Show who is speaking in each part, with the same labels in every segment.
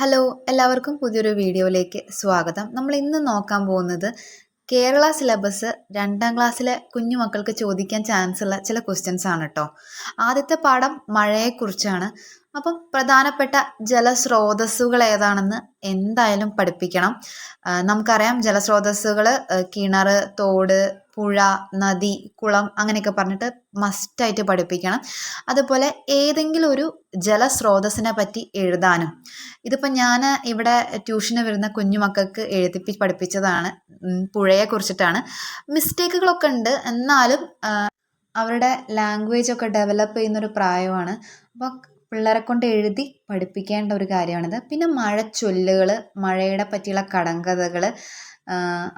Speaker 1: Hello എല്ലാവർക്കും പുതിയൊരു വീഡിയോയിലേക്ക് സ്വാഗതം. നമ്മൾ ഇന്ന് നോക്കാൻ പോകുന്നത് കേരള സിലബസ് 2ാം ക്ലാസ്സിലെ കുഞ്ഞുമക്കൾക്ക് ചോദിക്കാൻ ചാൻസ് ഉള്ള ചില ക്വസ്റ്റ്യൻസ് ആണ് കേട്ടോ. ആദ്യത്തെ പാഠം മഴയെക്കുറിച്ചാണ്. അപ്പം പ്രധാനപ്പെട്ട ജലസ്രോതസ്സുകൾ ഏതാണെന്ന് എന്തായാലും പഠിപ്പിക്കണം. നമുക്കറിയാം ജലസ്രോതസ്സുകൾ കിണർ, തോട്, പുഴ, നദി, കുളം അങ്ങനെയൊക്കെ പറഞ്ഞിട്ട് മസ്റ്റായിട്ട് പഠിപ്പിക്കണം. അതുപോലെ ഏതെങ്കിലും ഒരു ജലസ്രോതസ്സിനെ പറ്റി എഴുതാനും. ഇതിപ്പോൾ ഞാൻ ഇവിടെ ട്യൂഷന് വരുന്ന കുഞ്ഞുമക്കൾക്ക് പഠിപ്പിച്ചതാണ്. പുഴയെ കുറിച്ചിട്ടാണ്. മിസ്റ്റേക്കുകളൊക്കെ ഉണ്ട്, എന്നാലും അവരുടെ ലാംഗ്വേജ് ഒക്കെ ഡെവലപ്പ് ചെയ്യുന്നൊരു പ്രായമാണ്. അപ്പോൾ പിള്ളേരെ കൊണ്ട് എഴുതി പഠിപ്പിക്കേണ്ട ഒരു കാര്യമാണിത്. പിന്നെ മഴച്ചൊല്ലുകൾ, മഴയുടെ പറ്റിയുള്ള കടങ്കഥകൾ,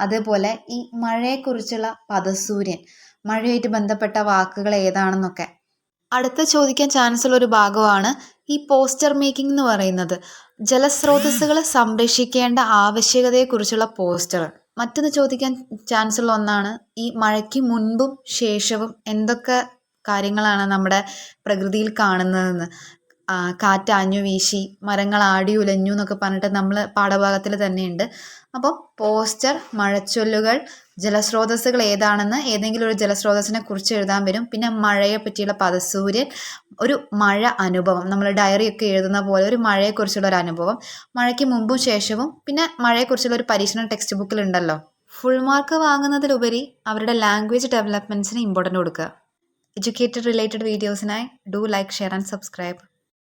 Speaker 1: അതേപോലെ ഈ മഴയെക്കുറിച്ചുള്ള പദസൂര്യൻ, മഴയായിട്ട് ബന്ധപ്പെട്ട വാക്കുകൾ ഏതാണെന്നൊക്കെ അടുത്ത ചോദിക്കാൻ ചാൻസ് ഉള്ള ഒരു ഭാഗമാണ് ഈ പോസ്റ്റർ മേക്കിംഗ് എന്ന് പറയുന്നത്. ജലസ്രോതസ്സുകൾ സംരക്ഷിക്കേണ്ട ആവശ്യകതയെക്കുറിച്ചുള്ള പോസ്റ്റർ. മറ്റൊന്ന് ചോദിക്കാൻ ചാൻസ് ഉള്ള ഒന്നാണ് ഈ മഴയ്ക്ക് മുൻപും ശേഷവും എന്തൊക്കെ കാര്യങ്ങളാണ് നമ്മുടെ പ്രകൃതിയിൽ കാണുന്നതെന്ന്. കാറ്റാഞ്ഞു വീശി, മരങ്ങൾ ആടി ഉലഞ്ഞു എന്നൊക്കെ പറഞ്ഞിട്ട് നമ്മൾ പാഠഭാഗത്തിൽ തന്നെയുണ്ട്. അപ്പോൾ പോസ്റ്റർ, മഴച്ചൊല്ലുകൾ, ജലസ്രോതസ്സുകൾ ഏതാണെന്ന് ഏതെങ്കിലും ഒരു ജലസ്രോതസ്സിനെ കുറിച്ച് എഴുതാൻ വരും. പിന്നെ മഴയെ പറ്റിയുള്ള പദസൂര്യൻ, ഒരു മഴ അനുഭവം, നമ്മൾ ഡയറിയൊക്കെ എഴുതുന്ന പോലെ ഒരു മഴയെക്കുറിച്ചുള്ള ഒരു അനുഭവം, മഴയ്ക്ക് മുമ്പും ശേഷവും, പിന്നെ മഴയെക്കുറിച്ചുള്ള ഒരു പരീക്ഷണം ടെക്സ്റ്റ് ബുക്കിലുണ്ടല്ലോ. ഫുൾ മാർക്ക് വാങ്ങുന്നതിലുപരി അവരുടെ ലാംഗ്വേജ് ഡെവലപ്മെൻറ്റ്സിന് ഇമ്പോർട്ടൻ്റ് കൊടുക്കുക. എഡ്യൂക്കേറ്റഡ് റിലേറ്റഡ് വീഡിയോസിനായി do like, share and subscribe.